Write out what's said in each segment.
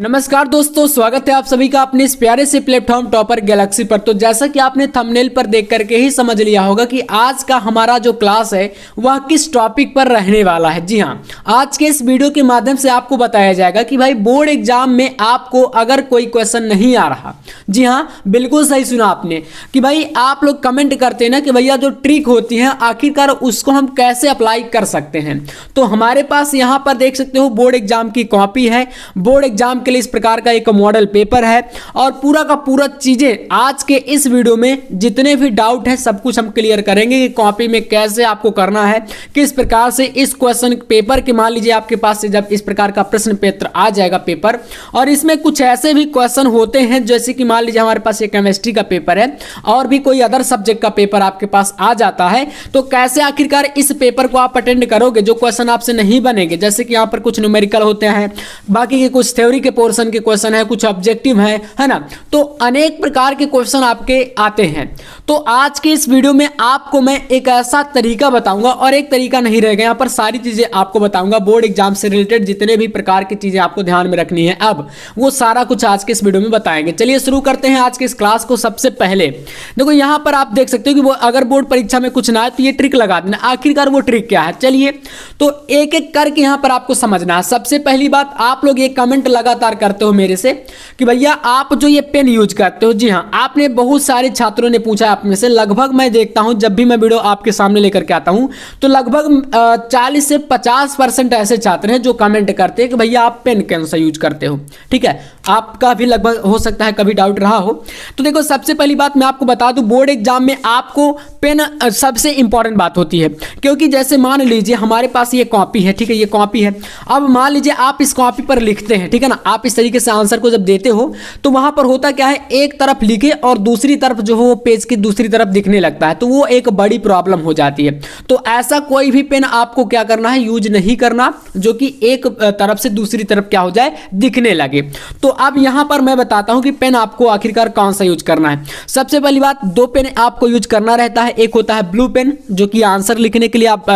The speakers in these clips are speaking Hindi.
नमस्कार दोस्तों, स्वागत है आप सभी का अपने इस प्यारे से प्लेटफॉर्म टॉपर गैलेक्सी पर। तो जैसा कि आपने थंबनेल पर देख करके ही समझ लिया होगा कि आज का हमारा जो क्लास है वह किस टॉपिक पर रहने वाला है। जी हाँ, आज के इस वीडियो के माध्यम से आपको बताया जाएगा कि भाई बोर्ड एग्जाम में आपको अगर कोई क्वेश्चन नहीं आ रहा, जी हाँ बिल्कुल सही सुना आपने, कि भाई आप लोग कमेंट करते हैं ना कि भैया जो ट्रिक होती है आखिरकार उसको हम कैसे अप्लाई कर सकते हैं। तो हमारे पास यहाँ पर देख सकते हो बोर्ड एग्जाम की कॉपी है, बोर्ड एग्जाम इस प्रकार का एक मॉडल पेपर है और पूरा का पूरा चीजें आज के इस वीडियो में जितने भी डाउट है सब कुछ हम क्लियर करेंगे कि कॉपी में कैसे आपको करना है, किस प्रकार से इस क्वेश्चन पेपर के, मान लीजिए आपके पास से जब इस प्रकार का प्रश्न पत्र आ जाएगा पेपर, और इसमें कुछ ऐसे भी क्वेश्चन होते हैं जैसे कि मान लीजिए हमारे पास ये केमिस्ट्री का पेपर है और भी कोई अदर सब्जेक्ट का पेपर आपके पास आ जाता है, तो कैसे आखिरकार इस पेपर को आप अटेंड करोगे जो क्वेश्चन आपसे नहीं बनेंगे। जैसे कि यहाँ पर कुछ न्यूमेरिकल होते हैं, बाकी के कुछ थ्योरी के पोर्शन के क्वेश्चन है, कुछ ऑब्जेक्टिव है ना, तो अनेक प्रकार के क्वेश्चन आपके आते हैं। तो आज के इस वीडियो में आपको मैं एक ऐसा तरीका बताऊंगा, और एक तरीका नहीं रहेगा, यहाँ पर सारी चीजें आपको बताऊंगा बोर्ड एग्जाम से रिलेटेड जितने भी प्रकार की चीजें आपको ध्यान में रखनी है, अब वो सारा कुछ आज के इस वीडियो में बताएंगे। चलिए शुरू करते हैं आज के इस क्लास को। सबसे पहले देखो यहाँ पर आप देख सकते हो कि वो अगर बोर्ड परीक्षा में कुछ ना आए तो ये ट्रिक लगा देना। आखिरकार वो ट्रिक क्या है, चलिए तो एक एक करके यहाँ पर आपको समझना है। सबसे पहली बात, आप लोग ये कमेंट लगातार करते हो मेरे से कि भैया आप जो ये पेन यूज करते हो, जी हाँ आपने बहुत सारे छात्रों ने पूछा आप में से, लगभग मैं देखता हूं जब भी मैं वीडियो आपके सामने लेकर के आता हूं तो लगभग 40 से 50% ऐसे छात्र हैं जो कमेंट करते हैं कि भैया आप पेन कौन सा यूज करते हो। ठीक है, आपका भी लगभग हो सकता है कभी डाउट रहा हो। तो देखो सबसे पहली बात मैं आपको बता दूं, बोर्ड एग्जाम में आपको पेन सबसे इंपॉर्टेंट बात होती है, क्योंकि जैसे मान लीजिए हमारे पास ये कॉपी है, ठीक है ये कॉपी है, अब मान लीजिए आप इस कॉपी पर लिखते हैं, ठीक है ना, आप इस तरीके से आंसर को जब देते हो तो वहां पर होता क्या है, एक तरफ लिखे और दूसरी तरफ जो है वो पेज की दूसरी तरफ दिखने लगता है, तो वो एक बड़ी प्रॉब्लम हो जाती है। तो ऐसा कोई भी पेन आपको क्या करना है, यूज नहीं करना जो कि एक तरफ से दूसरी तरफ क्या हो जाए, दिखने लगे। तो अब यहां पर मैं बताता हूं कि पेन आपको आखिरकार कौन सा यूज करना है। सबसे पहली बात, दो पेन आपको यूज करना रहता है, एक होता है ब्लू पेन जो कि आंसर लिखने के लिए आप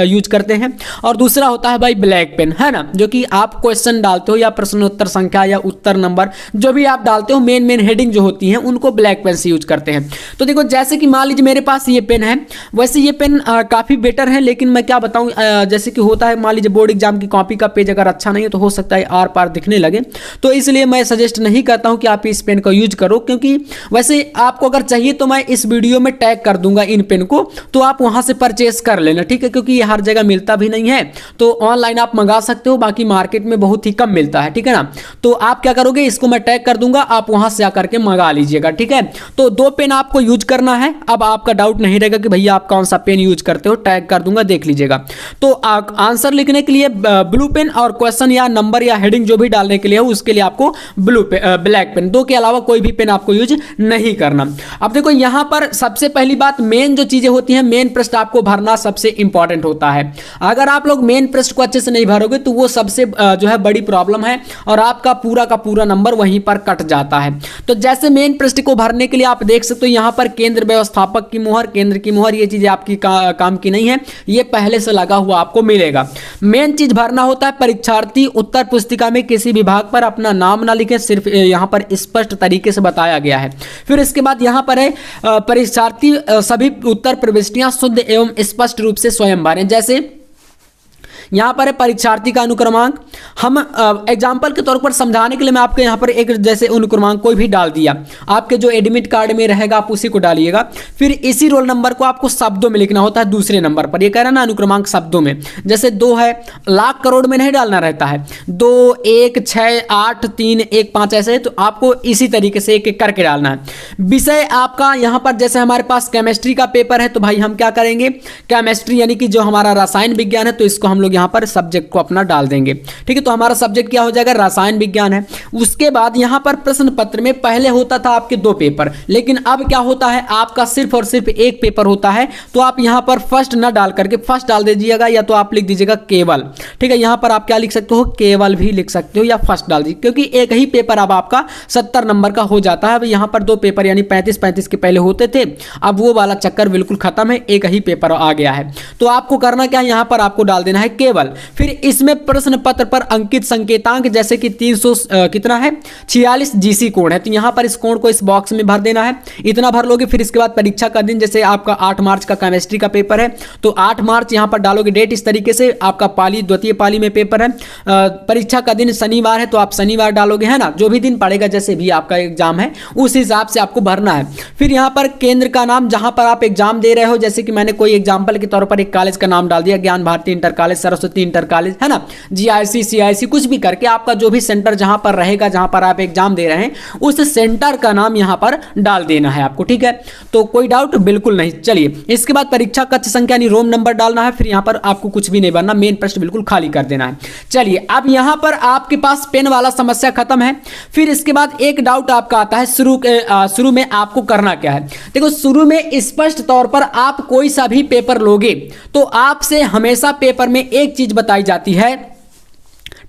यूज करते हैं, और दूसरा होता है भाई ब्लैक पेन, है ना, जो कि आप क्वेश्चन डालते हो या प्रश्नोत्तर संख्या या उत्तर नंबर जो भी आप डालते हो, मेन हेडिंग जो होती है उनको ब्लैक पेन से यूज करते हैं। तो देखो जैसे कि मान लीजिए मेरे पास ये पेन है, वैसे ये पेन काफी बेटर है, लेकिन मैं क्या बताऊं, जैसे कि होता है मान लीजिए बोर्ड एग्जाम की कॉपी का पेज अगर अच्छा नहीं है तो हो सकता है आर पार दिखने लगे, तो इसलिए मैं सजेस्ट नहीं करता हूं कि आप इस पेन का यूज करो, क्योंकि वैसे आपको अगर चाहिए तो मैं इस वीडियो में टैग कर दूंगा इन पेन को, तो आप वहां से परचेस कर लेना, ठीक है, क्योंकि ये हर जगह मिलता भी नहीं है, तो ऑनलाइन आप मंगा सकते हो, बाकी मार्केट में बहुत ही कम मिलता है, ठीक है ना। तो आप क्या करोगे, इसको मैं टैग कर दूंगा, आप वहां से आकर के मंगा लीजिएगा, ठीक है। तो दो पेन आपको यूज करना है। अब आपका डाउट नहीं रहेगा कि भैया आप कौन सा पेन यूज करते हो, टैग कर दूंगा, देख लीजिएगा। तो आंसर लिखने के लिए ब्लू पेन और क्वेश्चन या नंबर या हेडिंग जो भी डालने के लिए है उसके लिए आपको ब्लैक पेन, दो के अलावा कोई भी पेन आपको यूज नहीं करना। अब देखो यहां पर सबसे पहली बात, मेन जो चीजें होती हैं, मेन पृष्ठ आपको भरना सबसे इंपॉर्टेंट होता है। अगर आप लोग मेन पृष्ठ को अच्छे से नहीं भरोगे तो वो सबसे जो है बड़ी प्रॉब्लम है और आपका पूरा का पूरा नंबर वहीं पर कट जाता है। तो जैसे मेन पृष्ठ को भरने के लिए आप देख सकते हो यहां पर केंद्र व्यवस्थापक की मुहर, केंद्र की मुहर, ये चीजें आपकी काम की नहीं है, ये पहले से लगा हुआ आपको मिलेगा। मेन चीज भरना होता है, परीक्षार्थी उत्तर पुस्तिका में किसी विभाग पर अपना नाम ना लिखे, सिर्फ यहां पर स्पष्ट तरीके से बताया गया है। फिर इसके बाद यहां पर है परीक्षार्थी सभी उत्तर प्रविष्टियां शुद्ध एवं स्पष्ट रूप से स्वयं भरें। जैसे यहाँ पर है परीक्षार्थी का अनुक्रमांक, हम एग्जाम्पल के तौर पर समझाने के लिए मैं आपके यहाँ पर एक जैसे अनुक्रमांक कोई भी डाल दिया, आपके जो एडमिट कार्ड में रहेगा आप उसी को डालिएगा। फिर इसी रोल नंबर को आपको शब्दों में लिखना होता है दूसरे नंबर पर, ये कह रहा ना अनुक्रमांक शब्दों में, जैसे 2 है, लाख करोड़ में नहीं डालना रहता है, 2 1 6 8 3 1 5 ऐसे, तो आपको इसी तरीके से एक एक करके डालना है। विषय आपका यहाँ पर जैसे हमारे पास केमिस्ट्री का पेपर है तो भाई हम क्या करेंगे, केमिस्ट्री यानी कि जो हमारा रसायन विज्ञान है, तो इसको हम लोग यहाँ पर सब्जेक्ट को अपना डाल देंगे, ठीक है। तो हमारा सब्जेक्ट क्या हो जाएगा, रसायन विज्ञान है। उसके बाद यहाँ पर प्रश्न पत्र में पहले होता था आपके 2 पेपर, लेकिन अब क्या होता है, आपका सिर्फ और सिर्फ एक पेपर होता है। तो आप यहाँ पर फर्स्ट ना डाल करके फर्स्ट डाल दीजिएगा, या तो आप लिख दीजिएगा केवल, ठीक है। यहाँ पर आप क्या लिख सकते हो, केवल भी लिख सकते हो, या फर्स्ट डाल दीजिए, क्योंकि एक ही पेपर अब आपका 70 नंबर का हो जाता है। अब यहाँ पर 2 पेपर यानी 35 के पहले होते थे, अब वो वाला चक्कर बिल्कुल खत्म है, एक ही पेपर आ गया है। तो आपको करना क्या है, यहाँ पर आपको डाल देना है केवल, टेबल, फिर इसमें प्रश्न पत्र पर अंकित संकेतांक जैसे कि 300 कितना है 46 जीसी कोण है, तो यहाँ पर इस कोण को इस बॉक्स में भर देना है, इतना भर लोगे। फिर इसके बाद परीक्षा का दिन, जैसे आपका 8 मार्च का केमिस्ट्री का पेपर है तो 8 मार्च यहाँ पर डालोगे डेट, इस तरीके से आपका पाली द्वितीय पाली में पेपर है, परीक्षा का दिन शनिवार है तो आप शनिवार डालोगे, है ना, जो भी दिन पड़ेगा जैसे भी आपका एग्जाम है उस हिसाब से आपको भरना है। फिर यहाँ पर केंद्र का नाम जहां पर आप एग्जाम दे रहे हो, जैसे कि मैंने कोई एग्जाम्पल के तौर पर एक कॉलेज का नाम डाल दिया, Gyan Bharati inter college, Saraswati inter college, है ना, जीआईसी सीआईसी कुछ भी करके आपका जो भी सेंटर जहां पर रहेगा, जहां पर आप एग्जाम दे रहे हैं उस सेंटर का नाम यहां पर डाल देना है आपको, ठीक है। तो कोई डाउट बिल्कुल नहीं। चलिए इसके बाद परीक्षा कक्ष संख्या यानी रोम नंबर डालना है, फिर यहां पर आपको कुछ भी नहीं भरना, मेन प्रश्न बिल्कुल खाली कर देना है। चलिए अब यहां पर आपके पास पेन वाला समस्या खत्म है। फिर इसके बाद एक डाउट आपका आता है, शुरू में आपको करना क्या है। देखो शुरू में स्पष्ट तौर पर आप कोई सा भी पेपर लोगे तो आपसे हमेशा पेपर में एक चीज बताई जाती है,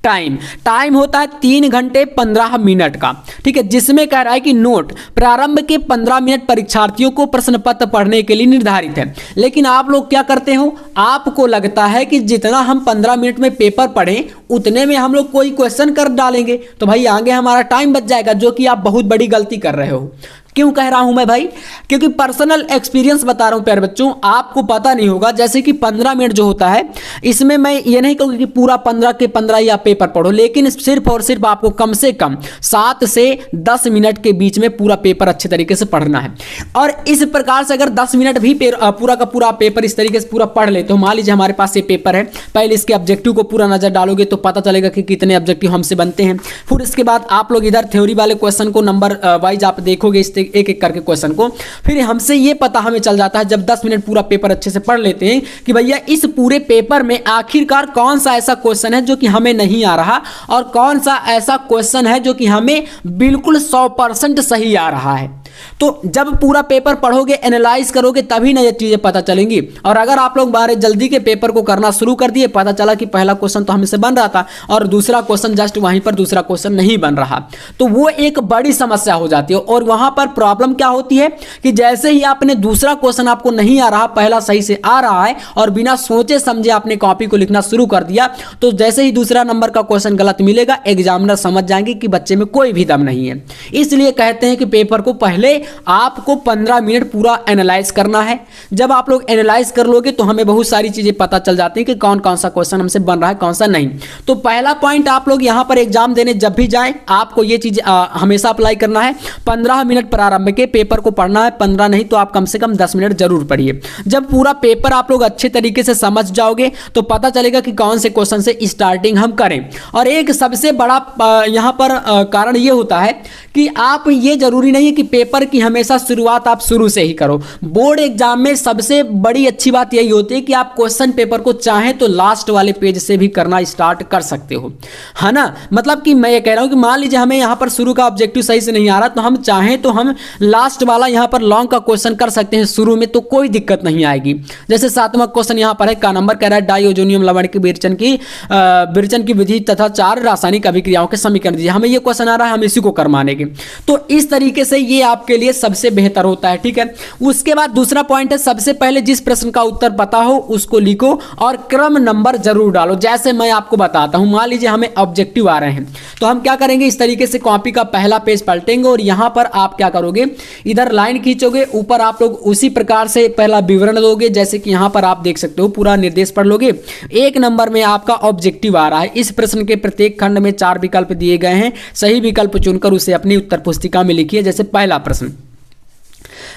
टाइम होता है 3 घंटे 15 मिनट का, ठीक है, जिसमें कह रहा है कि नोट प्रारंभ के 15 मिनट परीक्षार्थियों को प्रश्न पत्र पढ़ने के लिए निर्धारित है। लेकिन आप लोग क्या करते हो, आपको लगता है कि जितना हम 15 मिनट में पेपर पढ़ें उतने में हम लोग कोई क्वेश्चन कर डालेंगे तो भाई आगे हमारा टाइम बच जाएगा, जो कि आप बहुत बड़ी गलती कर रहे हो। क्यों कह रहा हूं मैं भाई, क्योंकि पर्सनल एक्सपीरियंस बता रहा हूं प्यारे बच्चों, आपको पता नहीं होगा जैसे कि 15 मिनट जो होता है इसमें मैं ये नहीं कहूंगा कि पूरा 15 के 15 ही आप पेपर पढ़ो, लेकिन सिर्फ और सिर्फ आपको कम से कम 7 से 10 मिनट के बीच में पूरा पेपर अच्छे तरीके से पढ़ना है। और इस प्रकार से अगर 10 मिनट भी पूरा का पूरा पेपर इस तरीके से पूरा पढ़ ले, तो मान लीजिए हमारे पास ये पेपर है, पहले इसके ऑब्जेक्टिव को पूरा नजर डालोगे तो पता चलेगा कि कितने ऑब्जेक्टिव हमसे बनते हैं। फिर इसके बाद आप लोग इधर थ्योरी वाले क्वेश्चन को नंबर वाइज आप देखोगे एक एक करके क्वेश्चन को, फिर हमसे ये पता हमें चल जाता है जब 10 मिनट पूरा पेपर अच्छे से पढ़ लेते हैं कि भैया इस पूरे पेपर में आखिरकार कौन सा ऐसा क्वेश्चन है जो कि हमें नहीं आ रहा और कौन सा ऐसा क्वेश्चन है जो कि हमें बिल्कुल 100% सही आ रहा है। तो जब पूरा पेपर पढ़ोगे एनालाइज करोगे तभी ना ये चीजें पता चलेंगी। और अगर आप लोग बारे जल्दी के पेपर को करना शुरू कर दिए, पता चला कि पहला क्वेश्चन तो हमसे बन रहा था और दूसरा क्वेश्चन जस्ट वहीं पर दूसरा क्वेश्चन नहीं बन रहा, तो वो एक बड़ी समस्या हो जाती है। और वहां पर प्रॉब्लम क्या होती है कि जैसे ही आपने दूसरा क्वेश्चन आपको नहीं आ रहा, पहला सही से आ रहा है और बिना सोचे समझे आपने कॉपी को लिखना शुरू कर दिया, तो जैसे ही दूसरा नंबर का क्वेश्चन गलत मिलेगा एग्जामिनर समझ जाएंगे कि बच्चे में कोई भी दम नहीं है। इसलिए कहते हैं कि पेपर को पहले आपको 15 मिनट पूरा एनालाइज करना है। जब आप लोग एनालाइज कर लोगे तो हमें बहुत सारी चीजें पता चल जाती हैं कि कौन कौन सा क्वेश्चन हमसे बन रहा है कौन सा नहीं। तो पहला पॉइंट, आप लोग यहां पर एग्जाम देने जब भी जाएं आपको ये चीज हमेशा अप्लाई करना है। 15 मिनट प्रारंभ के पेपर को पढ़ना है, 15 नहीं तो आप कम से कम 10 मिनट जरूर पढ़िए। जब पूरा पेपर आप लोग अच्छे तरीके से समझ जाओगे तो पता चलेगा कि कौन से क्वेश्चन से स्टार्टिंग हम करें। और एक सबसे बड़ा यहां पर कारण ये होता है कि आप, ये जरूरी नहीं है कि पेपर की हमेशा शुरुआत आप शुरू से ही करो। बोर्ड एग्जाम में सबसे बड़ी अच्छी बात यही होती है कि आप क्वेश्चन पेपर को चाहें तो लास्ट वाले पेज से भी करना स्टार्ट कर सकते हो, है ना। मतलब कि मैं ये कह रहा हूं कि मान लीजिए हमें यहां पर शुरू का ऑब्जेक्टिव सही से नहीं आ रहा, तो हम चाहें तो हम लास्ट वाला यहां पर लॉन्ग का क्वेश्चन कर सकते हैं शुरू में, तो कोई दिक्कत नहीं आएगी। जैसे 7वां क्वेश्चन यहां पर है, का नंबर कह रहा है डाइओजोनियम लवण की विरचन की विधि तथा 4 रासायनिक अभिक्रियाओं के समीकरण दीजिए। हमें ये क्वेश्चन आ रहा है, हम इसी को कर मानेंगे। तो इस तरीके से ये आपके लिए सबसे बेहतर होता है, ठीक है। उसके बाद दूसरा पॉइंट है, सबसे पहले जिस प्रश्न का उत्तर पता हो उसको लिखो और क्रम नंबर जरूर डालो। जैसे मैं आपको बताता हूं, मान लीजिए हमें ऑब्जेक्टिव आ रहे हैं तो हम क्या करेंगे, इस तरीके से कॉपी का पहला पेज पलटेंगे और यहां पर आप क्या करोगे, इधर लाइन खींचोगे, ऊपर आप लोग उसी प्रकार से पहला विवरण दोगे। जैसे कि यहां पर आप देख सकते हो पूरा निर्देश पढ़ लोगे। 1 नंबर में आपका ऑब्जेक्टिव आ रहा है, इस प्रश्न के प्रत्येक खंड में 4 विकल्प दिए गए हैं, सही विकल्प चुनकर उसे अपनी उत्तर पुस्तिका में लिखिए। जैसे पहला प्रश्न,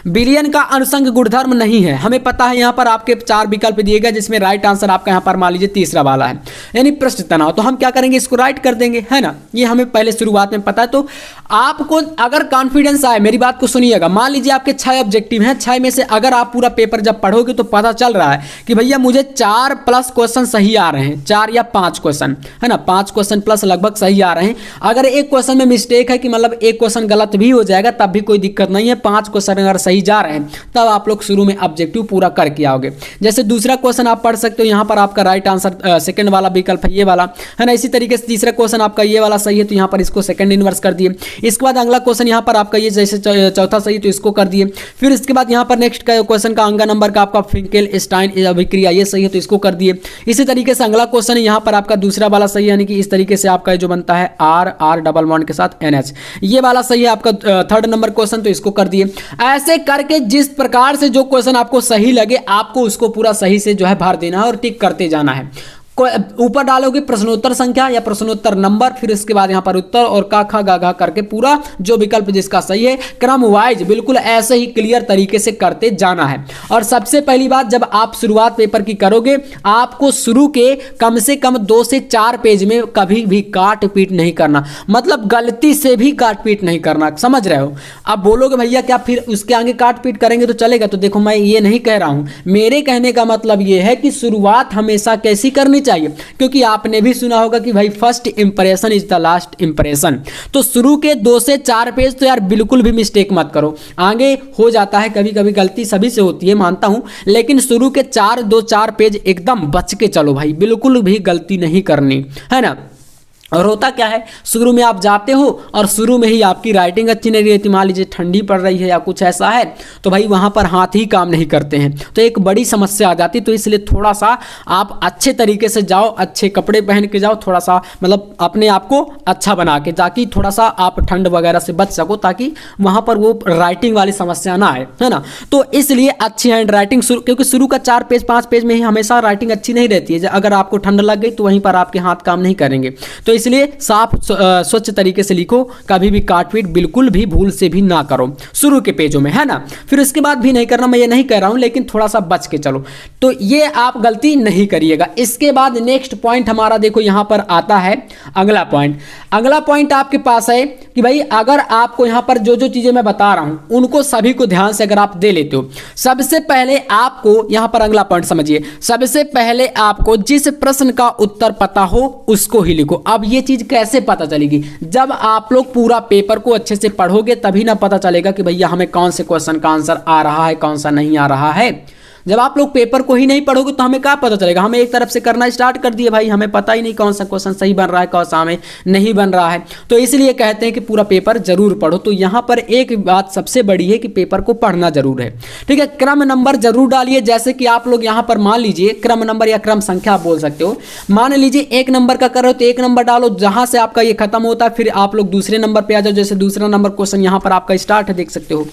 विलयन का अनुसंग गुणधर्म नहीं है। हमें पता है यहां पर आपके 4 विकल्प दिए गए जिसमें राइट आंसर आपका यहां पर मान लीजिए तीसरा वाला है, यानी पृष्ठ तनाव। तो हम क्या करेंगे, इसको राइट कर देंगे, है ना। ये हमें पहले शुरुआत में पता है। तो आपको अगर कॉन्फिडेंस आए, मेरी बात को सुनिएगा, मान लीजिए आपके 6 ऑब्जेक्टिव हैं, 6 में से अगर आप पूरा पेपर जब पढ़ोगे तो पता चल रहा है कि भैया मुझे 4 प्लस क्वेश्चन सही आ रहे हैं, 4 या 5 क्वेश्चन, है ना, 5 क्वेश्चन प्लस लगभग सही आ रहे हैं। अगर एक क्वेश्चन में मिस्टेक है कि मतलब एक क्वेश्चन गलत भी हो जाएगा तब भी कोई दिक्कत नहीं है, 5 क्वेश्चन अगर सही सही जा रहे हैं तब आप लोग शुरू में ऑब्जेक्टिव पूरा करके आओगे। जैसे दूसरा क्वेश्चन आप पढ़ सकते हो, यहाँ पर आपका राइट आंसर सेकंड वाला विकल्प है ये वाला, है ना। इसी तरीके से तीसरा क्वेश्चन आपका ये वाला सही है तो यहाँ पर इसको सेकंड इनवर्स कर दिए। इसके बाद अगला क्वेश्चन यहाँ पर आपका ये जैसे चौथा सही तो इसको कर दिए। फिर इसके बाद यहाँ पर नेक्स्ट क्वेश्चन का अंगा नंबर का आपका फिंकेल-स्टाइन अभिक्रिया ये सही है तो इसको कर दिए। इसी तरीके से अगला क्वेश्चन यहाँ पर आपका दूसरा वाला सही है, यानी कि इस तरीके से आपका जो बनता है R डबल बॉन्ड के साथ NH ये वाला सही है आपका थर्ड नंबर क्वेश्चन तो इसको कर दिए। ऐसे करके जिस प्रकार से जो क्वेश्चन आपको सही लगे आपको उसको पूरा सही से जो है भर देना है और टिक करते जाना है। ऊपर डालोगे प्रश्नोत्तर संख्या या प्रश्नोत्तर नंबर, फिर इसके बाद यहाँ पर उत्तर और का खा गा घा करके पूरा जो विकल्प जिसका सही है क्रम वाइज बिल्कुल ऐसे ही क्लियर तरीके से करते जाना है। और सबसे पहली बात, जब आप शुरुआत पेपर की करोगे आपको शुरू के कम से कम 2 से 4 पेज में कभी भी काट पीट नहीं करना, मतलब गलती से भी काट पीट नहीं करना, समझ रहे हो। अब बोलोगे भैया क्या फिर उसके आगे काट पीट करेंगे तो चलेगा, तो देखो मैं ये नहीं कह रहा हूं, मेरे कहने का मतलब ये है कि शुरुआत हमेशा कैसी करनी चाहिए, क्योंकि आपने भी सुना होगा कि भाई first impression is the last impression. तो शुरू के 2 से 4 पेज तो यार बिल्कुल भी मिस्टेक मत करो। आगे हो जाता है कभी कभी गलती, सभी से होती है मानता हूं, लेकिन शुरू के 2-4 पेज एकदम बच के चलो भाई, बिल्कुल भी गलती नहीं करनी, है ना। और होता क्या है, शुरू में आप जाते हो और शुरू में ही आपकी राइटिंग अच्छी नहीं रहती, मान लीजिए ठंडी पड़ रही है या कुछ ऐसा है, तो भाई वहाँ पर हाथ ही काम नहीं करते हैं, तो एक बड़ी समस्या आ जाती। तो इसलिए थोड़ा सा आप अच्छे तरीके से जाओ, अच्छे कपड़े पहन के जाओ, थोड़ा सा मतलब अपने आप को अच्छा बना के, ताकि थोड़ा सा आप ठंड वगैरह से बच सको, ताकि वहाँ पर वो राइटिंग वाली समस्या ना आए, है ना। तो इसलिए अच्छी हैंड राइटिंग क्योंकि शुरू का 4 पेज 5 पेज में ही हमेशा राइटिंग अच्छी नहीं रहती है, अगर आपको ठंड लग गई तो वहीं पर आपके हाथ काम नहीं करेंगे। तो इसलिए साफ स्वच्छ तरीके से लिखो, कभी भी काट पीट बिल्कुल भी भूल से भी ना करो शुरू के पेजों में, है ना। फिर उसके बाद भी नहीं करना, मैं ये नहीं कह रहा हूं, लेकिन थोड़ा सा बच के चलो, तो ये आप गलती नहीं करिएगा। इसके बाद नेक्स्ट पॉइंट हमारा देखो यहां पर आता है अगला पॉइंट। अगला पॉइंट आपके पास है कि भाई अगर आपको यहां पर जो जो चीजें मैं बता रहा हूं उनको सभी को ध्यान से अगर आप दे लेते हो, सबसे पहले आपको यहां पर अगला पॉइंट समझिए, सबसे पहले आपको जिस प्रश्न का उत्तर पता हो उसको ही लिखो। अब ये चीज कैसे पता चलेगी, जब आप लोग पूरा पेपर को अच्छे से पढ़ोगे तभी ना पता चलेगा कि भैया हमें कौन से क्वेश्चन का आंसर आ रहा है कौन सा नहीं आ रहा है। जब आप लोग पेपर को ही नहीं पढ़ोगे तो हमें क्या पता चलेगा, हमें एक तरफ से करना स्टार्ट कर दिए भाई, हमें पता ही नहीं कौन सा क्वेश्चन सही बन रहा है कौन सा हमें नहीं बन रहा है। तो इसलिए कहते हैं कि पूरा पेपर जरूर पढ़ो। तो यहाँ पर एक बात सबसे बड़ी है कि पेपर को पढ़ना जरूर है, ठीक है। क्रम नंबर जरूर डालिए, जैसे कि आप लोग यहाँ पर मान लीजिए क्रम नंबर या क्रम संख्या आप बोल सकते हो, मान लीजिए 1 नंबर का कर रहे हो तो 1 नंबर डालो, जहां से आपका ये खत्म होता है फिर आप लोग दूसरे नंबर पे आ जाओ। जैसे दूसरा नंबर क्वेश्चन यहाँ पर आपका स्टार्ट है, देख सकते हो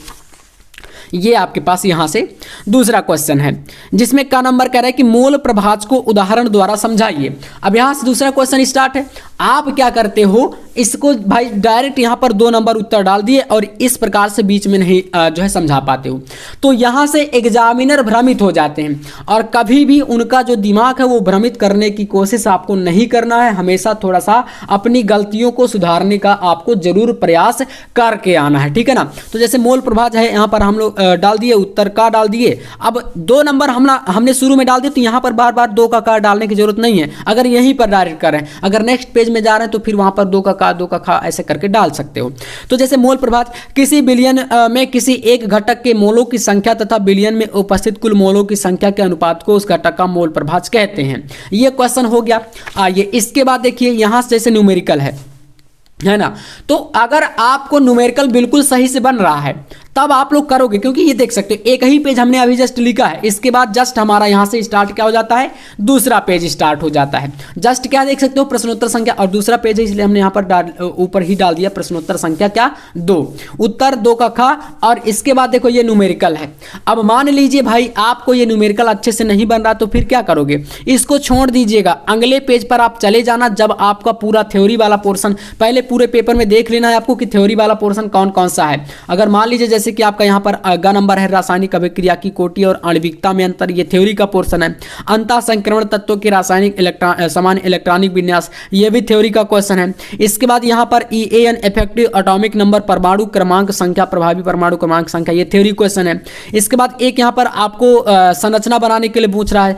ये आपके पास यहां से दूसरा क्वेश्चन है जिसमें का नंबर कह रहा है कि मोल प्रभाज को उदाहरण द्वारा समझाइए। अब यहां से दूसरा क्वेश्चन स्टार्ट है, आप क्या करते हो इसको भाई डायरेक्ट यहां पर 2 नंबर उत्तर डाल दिए और इस प्रकार से बीच में नहीं जो है समझा पाते हो, तो यहां से एग्जामिनर भ्रमित हो जाते हैं। और कभी भी उनका जो दिमाग है वो भ्रमित करने की कोशिश आपको नहीं करना है, हमेशा थोड़ा सा अपनी गलतियों को सुधारने का आपको जरूर प्रयास करके आना है, ठीक है ना। तो जैसे मोल प्रभाज है यहाँ पर हम लोग डाल दिए, उत्तर का डाल दिए। अब 2 नंबर हमने शुरू में डाल दिए तो यहाँ पर बार बार 2 का डालने की जरूरत नहीं है, अगर यहीं पर डायरेक्ट करें, अगर नेक्स्ट पेज में जा रहे हैं तो फिर वहां पर 2 का 2 का खा ऐसे करके डाल सकते हो। तो जैसे मोल प्रभाज, किसी बिलियन में किसी एक घटक के मोलों की संख्या तथा बिलियन में उपस्थित कुल मोलों की संख्या के अनुपात को उस घटक का मोल प्रभाज कहते हैं। ये क्वेश्चन हो गया। आइए इसके बाद देखिए यहां से जैसे न्यूमेरिकल है ना, तो अगर आपको न्यूमेरिकल बिल्कुल सही से बन रहा है तब आप लोग करोगे, क्योंकि ये देख सकते हो एक ही पेज हमने अभी जस्ट लिखा है, इसके बाद जस्ट हमारा यहाँ से स्टार्ट क्या हो जाता है, दूसरा पेज स्टार्ट हो जाता है। जस्ट क्या देख सकते हो, प्रश्नोत्तर संख्या, और दूसरा पेज है इसलिए हमने यहाँ पर ऊपर ही डाल दिया प्रश्नोत्तर संख्या क्या 2, उत्तर 2 का खा, और इसके बाद देखो ये न्यूमेरिकल है। अब मान लीजिए भाई आपको ये न्यूमेरिकल अच्छे से नहीं बन रहा तो फिर क्या करोगे, इसको छोड़ दीजिएगा, अगले पेज पर आप चले जाना। जब आपका पूरा थ्योरी वाला पोर्शन, पहले पूरे पेपर में देख लेना है आपको कि थ्योरी वाला पोर्शन कौन कौन सा है। अगर मान लीजिए जैसे कि आपका यहाँ पर अगला नंबर है रासायनिक अभिक्रिया की कोटि और आणविकता में अंतर, ये थ्योरी का पोर्शन है। अंतः संक्रमण तत्वों के रासायनिक समान इलेक्ट्रॉनिक विन्यास, ये भी थ्योरी का क्वेश्चन है। इसके बाद यहाँ पर EAN इफेक्टिव एटॉमिक नंबर, परमाणु क्रमांक संख्या, प्रभावी परमाणु क्रमांक संख्या, ये थ्योरी क्वेश्चन है। इसके बाद एक यहाँ पर आपको संरचना बनाने के लिए पूछ रहा है,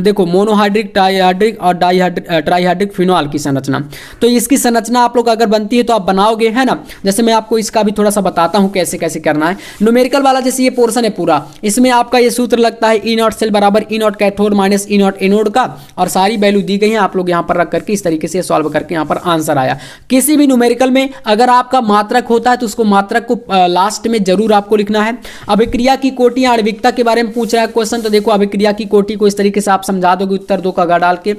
देखो मोनोहाइड्रिक, डाइहाइड्रिक और ट्राइहाइड्रिक फिनॉल की संरचना। तो इसकी संरचना आप लोग अगर बनती है तो आप बनाओगे, है ना। जैसे मैं आपको इसका भी थोड़ा सा बताता हूँ कैसे कैसे कैसे करना है। न्यूमेरिकल वाला जैसे ये पोर्शन है पूरा, इसमें आपका ये सूत्र लगता है ई नॉट सेल बराबर E naught cathode minus E naught anode का, और सारी वैल्यू दी गई है, आप लोग यहाँ पर रख करके इस तरीके से सॉल्व करके यहाँ पर आंसर आया। किसी भी न्यूमेरिकल में अगर आपका मात्रक होता है तो उसको मात्रक को लास्ट में जरूर आपको लिखना है। अभिक्रिया की कोटि आणविकता के बारे में पूछ रहा है क्वेश्चन, तो देखो अभिक्रिया की कोटि को इस तरीके से आप समझा दोगे उत्तर 2 का डाल के।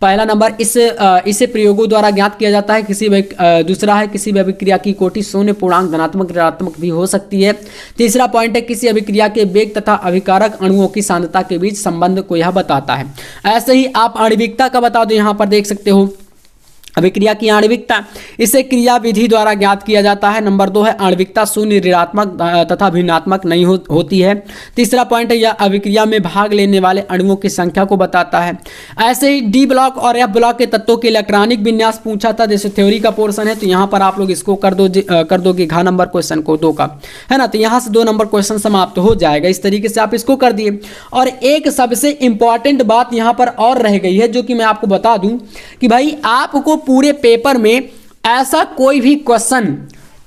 पहला नंबर इसे प्रयोगों द्वारा ज्ञात किया जाता है। दूसरा है किसी भी अभिक्रिया की कोटि शून्य पूर्णांक धनात्मक ऋणात्मक भी हो सकती है। तीसरा पॉइंट है किसी अभिक्रिया के वेग तथा अभिकारक अणुओं की सांद्रता के बीच संबंध को यह बताता है। ऐसे ही आप आणविकता का बता दो, यहाँ पर देख सकते हो अभिक्रिया की आणविकता, इसे क्रिया विधि द्वारा ज्ञात किया जाता है। नंबर 2 है आणविकता शून्य ऋणात्मक तथा भिन्नात्मक नहीं होती है। तीसरा पॉइंट है यह अभिक्रिया में भाग लेने वाले अणुओं की संख्या को बताता है। ऐसे ही डी ब्लॉक और एफ ब्लॉक के तत्वों के इलेक्ट्रॉनिक विन्यास पूछा था, जैसे थ्योरी का पोर्शन है तो यहाँ पर आप लोग इसको कर दोगे घ नंबर क्वेश्चन को 2 का, है ना, तो यहाँ से 2 नंबर क्वेश्चन समाप्त हो जाएगा। इस तरीके से आप इसको कर दिए। और एक सबसे इंपॉर्टेंट बात यहाँ पर और रह गई है जो कि मैं आपको बता दूं कि भाई आपको पूरे पेपर में ऐसा कोई भी क्वेश्चन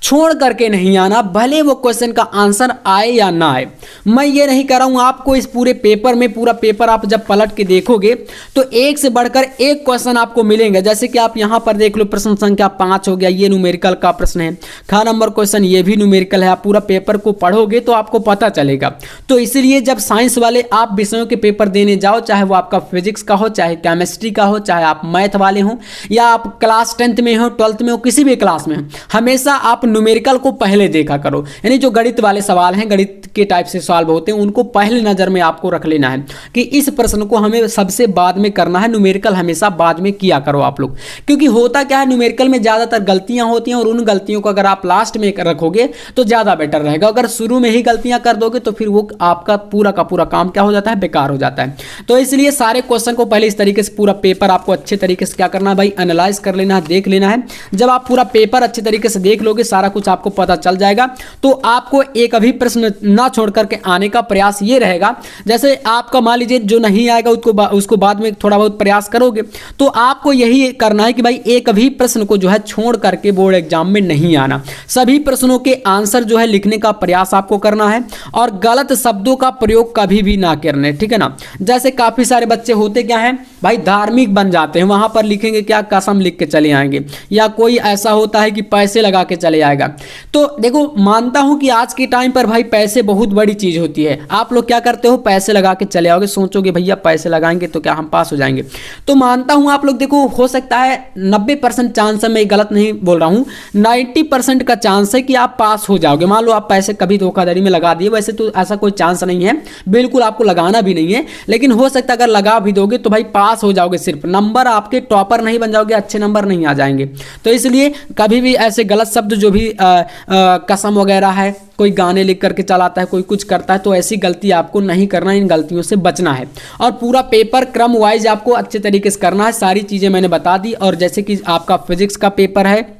छोड़ करके नहीं आना, भले वो क्वेश्चन का आंसर आए या ना आए। मैं ये नहीं कर रहा हूँ आपको इस पूरे पेपर में, पूरा पेपर आप जब पलट के देखोगे तो एक से बढ़कर एक क्वेश्चन आपको मिलेंगे। जैसे कि आप यहाँ पर देख लो प्रश्न संख्या 5 हो गया, ये न्यूमेरिकल का प्रश्न है। ख नंबर क्वेश्चन ये भी न्यूमेरिकल है। आप पूरा पेपर को पढ़ोगे तो आपको पता चलेगा। तो इसलिए जब साइंस वाले आप विषयों के पेपर देने जाओ, चाहे वो आपका फिजिक्स का हो, चाहे केमिस्ट्री का हो, चाहे आप मैथ वाले हो, या आप क्लास 10th में हो, 12th में हो, किसी भी क्लास में हो, हमेशा आप न्यूमेरिकल को पहले देखा करो। यानी जो गणित वाले सवाल हैं, गणित के टाइप से सॉल्व होते हैं, उनको पहले नजर में आपको रख लेना है कि इस प्रश्न को हमें सबसे बाद में करना है। न्यूमेरिकल हमेशा बाद में किया करो आप लोग, क्योंकि होता क्या है न्यूमेरिकल में ज्यादातर गलतियां होती हैं, और उन गलतियों को अगर आप लास्ट में रखोगे तो ज्यादा बेटर रहेगा। अगर शुरू में ही गलतियां कर दोगे तो फिर वो आपका पूरा का पूरा काम क्या हो जाता है, बेकार हो जाता है। तो इसलिए सारे क्वेश्चन को पहले इस तरीके से पूरा पेपर आपको अच्छे तरीके से क्या करना है भाई, एनालाइज कर लेना है, देख लेना है। जब आप पूरा पेपर अच्छे तरीके से देख लोगे, सारा कुछ आपको पता चल जाएगा, तो आपको एक अभी प्रश्न ना छोड़ करके आने का प्रयास ये रहेगा। जैसे आपका मान लीजिए जो नहीं आएगा उसको बाद में थोड़ा बहुत प्रयास करोगे, तो आपको यही करना है कि भाई एक भी प्रश्न को जो है छोड़ करके बोर्ड एग्जाम में नहीं आना। सभी प्रश्नों के आंसर जो है लिखने का प्रयास आपको करना है, और गलत शब्दों का प्रयोग कभी भी ना करने, ठीक है ना। जैसे काफी सारे बच्चे होते क्या है भाई, धार्मिक बन जाते हैं, वहां पर लिखेंगे क्या, कसम लिख के चले आएंगे, या कोई ऐसा होता है कि पैसे लगा के चले आएगा। तो देखो, मानता हूं कि आज के टाइम पर भाई पैसे बहुत बड़ी चीज होती है। आप लोग क्या करते हो, पैसे लगा के चले आओगे, सोचोगे भैया पैसे लगाएंगे तो क्या हम पास हो जाएंगे। तो मानता हूं आप लोग, देखो हो सकता है 90% चांस है, मैं गलत नहीं बोल रहा हूं, 90% का चांस है कि आप पास हो जाओगे। मान लो आप पैसे कभी धोखाधड़ी में लगा दिए, वैसे तो ऐसा कोई चांस नहीं है, बिल्कुल आपको लगाना भी नहीं है, लेकिन हो सकता है अगर लगा भी दोगे तो भाई पास हो जाओगे, सिर्फ नंबर आपके टॉपर नहीं बन जाओगे, अच्छे नंबर नहीं आ जाएंगे। तो इसलिए कभी भी ऐसे गलत शब्द जो भी कसम वगैरह है, कोई गाने लिख करके चलाता है, कोई कुछ करता है, तो ऐसी गलती आपको नहीं करना, इन गलतियों से बचना है। और पूरा पेपर क्रम वाइज आपको अच्छे तरीके से करना है। सारी चीजें मैंने बता दी। और जैसे कि आपका फिजिक्स का पेपर है,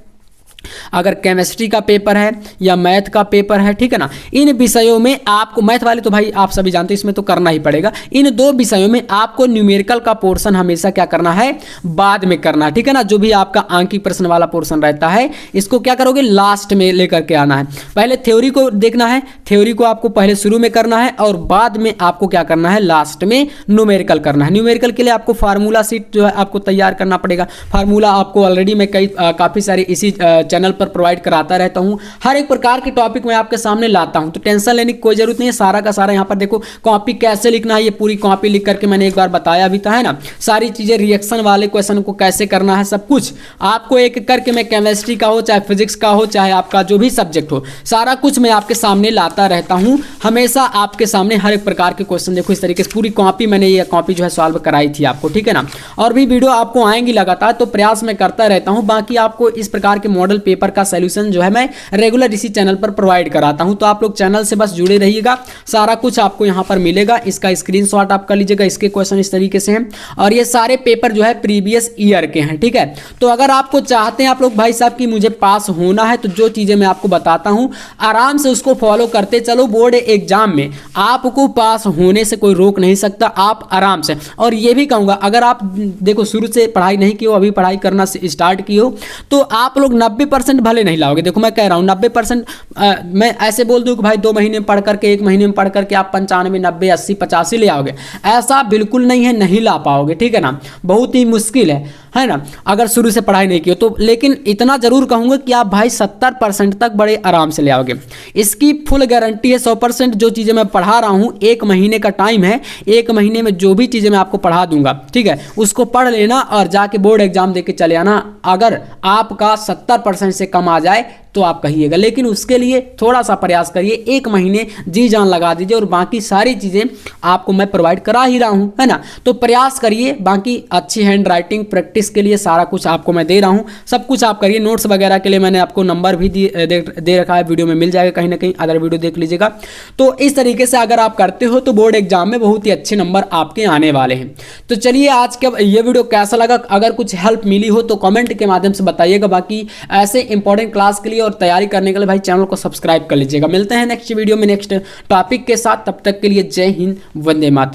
अगर केमिस्ट्री का पेपर है या मैथ का पेपर है, ठीक है ना, इन विषयों में आपको, मैथ वाले तो भाई आप सभी जानते हैं इसमें तो करना ही पड़ेगा, इन 2 विषयों में आपको न्यूमेरिकल का पोर्शन हमेशा क्या करना है, बाद में करना है, ठीक है ना। जो भी आपका आंकी प्रश्न वाला पोर्शन रहता है, इसको क्या करोगे, लास्ट में लेकर के आना है। पहले थ्योरी को देखना है, थ्योरी को आपको पहले शुरू में करना है, और बाद में आपको क्या करना है, लास्ट में न्यूमेरिकल करना है। न्यूमेरिकल के लिए आपको फार्मूला शीट जो है आपको तैयार करना पड़ेगा। फार्मूला आपको ऑलरेडी मैं काफी सारी इसी चैनल पर प्रोवाइड कराता रहता हूं। हर एक प्रकार के टॉपिक मैं आपके सामने लाता हूं, तो टेंशन लेने की कोई जरूरत नहीं है। सारा का सारा यहां पर देखो, कॉपी कैसे लिखना है, ये पूरी कॉपी लिख करके मैंने एक बार बताया भी था, है ना। सारी चीजें, रिएक्शन वाले क्वेश्चन को कैसे करना है, सब कुछ आपको एक एक करके, मैं केमिस्ट्री का हो, चाहे फिजिक्स का हो, चाहे आपका जो भी सब्जेक्ट हो, सारा कुछ मैं आपके सामने लाता रहता हूं। हमेशा आपके सामने हर एक प्रकार के क्वेश्चन, देखो इस तरीके से पूरी कॉपी मैंने ये कॉपी जो है सॉल्व कराई थी आपको, ठीक है ना। और भी वीडियो आपको आएंगी लगातार, तो प्रयास मैं करता रहता हूं। बाकी आपको इस प्रकार के मॉडल पेपर का सॉल्यूशन जो है मैं रेगुलर इसी चैनल पर प्रोवाइड कराता हूं, तो आप लोग चैनल से बस जुड़े रहिएगा, सारा कुछ आपको यहां पर मिलेगा। इसका स्क्रीनशॉट आप कर लीजिएगा, इसके क्वेश्चन इस तरीके से हैं, और ये सारे पेपर जो है प्रीवियस ईयर के हैं, ठीक है। तो अगर आपको चाहते हैं आप लोग भाई साहब कि मुझे पास होना है, तो जो चीजें मैं आपको बताता हूं आराम से उसको फॉलो करते पढ़ते चलो, बोर्ड एग्जाम में आपको पास होने से कोई रोक नहीं सकता, आप आराम से। और ये भी कहूँगा, अगर आप देखो शुरू से पढ़ाई नहीं की हो, अभी पढ़ाई करना स्टार्ट की हो, तो आप लोग 90% भले नहीं लाओगे। देखो मैं कह रहा हूँ 90%, मैं ऐसे बोल दूँ कि भाई 2 महीने में पढ़ करके, 1 महीने में पढ़ करके आप 95, 90, 80, 85 ले आओगे, ऐसा बिल्कुल नहीं है, नहीं ला पाओगे, ठीक है ना, बहुत ही मुश्किल है ना, अगर शुरू से पढ़ाई नहीं की हो तो। लेकिन इतना जरूर कहूँगा कि आप भाई 70% तक बड़े आराम से ले आओगे, इसकी फुल गारंटी है। 100% जो चीज़ें मैं पढ़ा रहा हूँ, 1 महीने का टाइम है, 1 महीने में जो भी चीज़ें मैं आपको पढ़ा दूंगा, ठीक है, उसको पढ़ लेना और जाके बोर्ड एग्जाम दे के चले आना। अगर आपका 70% से कम आ जाए तो आप कहिएगा, लेकिन उसके लिए थोड़ा सा प्रयास करिए, 1 महीने जी जान लगा दीजिए, और बाकी सारी चीज़ें आपको मैं प्रोवाइड करा ही रहा हूँ, है ना। तो प्रयास करिए, बाकी अच्छी हैंड राइटिंग प्रैक्टिस के लिए सारा कुछ आपको मैं दे रहा हूँ, सब कुछ आप करिए। नोट्स वगैरह के लिए मैंने आपको नंबर भी दे रखा है, वीडियो में मिल जाएगा, कहीं ना कहीं अदर वीडियो देख लीजिएगा। तो इस तरीके से अगर आप करते हो तो बोर्ड एग्जाम में बहुत ही अच्छे नंबर आपके आने वाले हैं। तो चलिए, आज का ये वीडियो कैसा लगा, अगर कुछ हेल्प मिली हो तो कमेंट के माध्यम से बताइएगा। बाकी ऐसे इंपॉर्टेंट क्लास के लिए और तैयारी करने के लिए भाई चैनल को सब्सक्राइब कर लीजिएगा। मिलते हैं नेक्स्ट वीडियो में नेक्स्ट टॉपिक के साथ, तब तक के लिए जय हिंद, वंदे मातरम।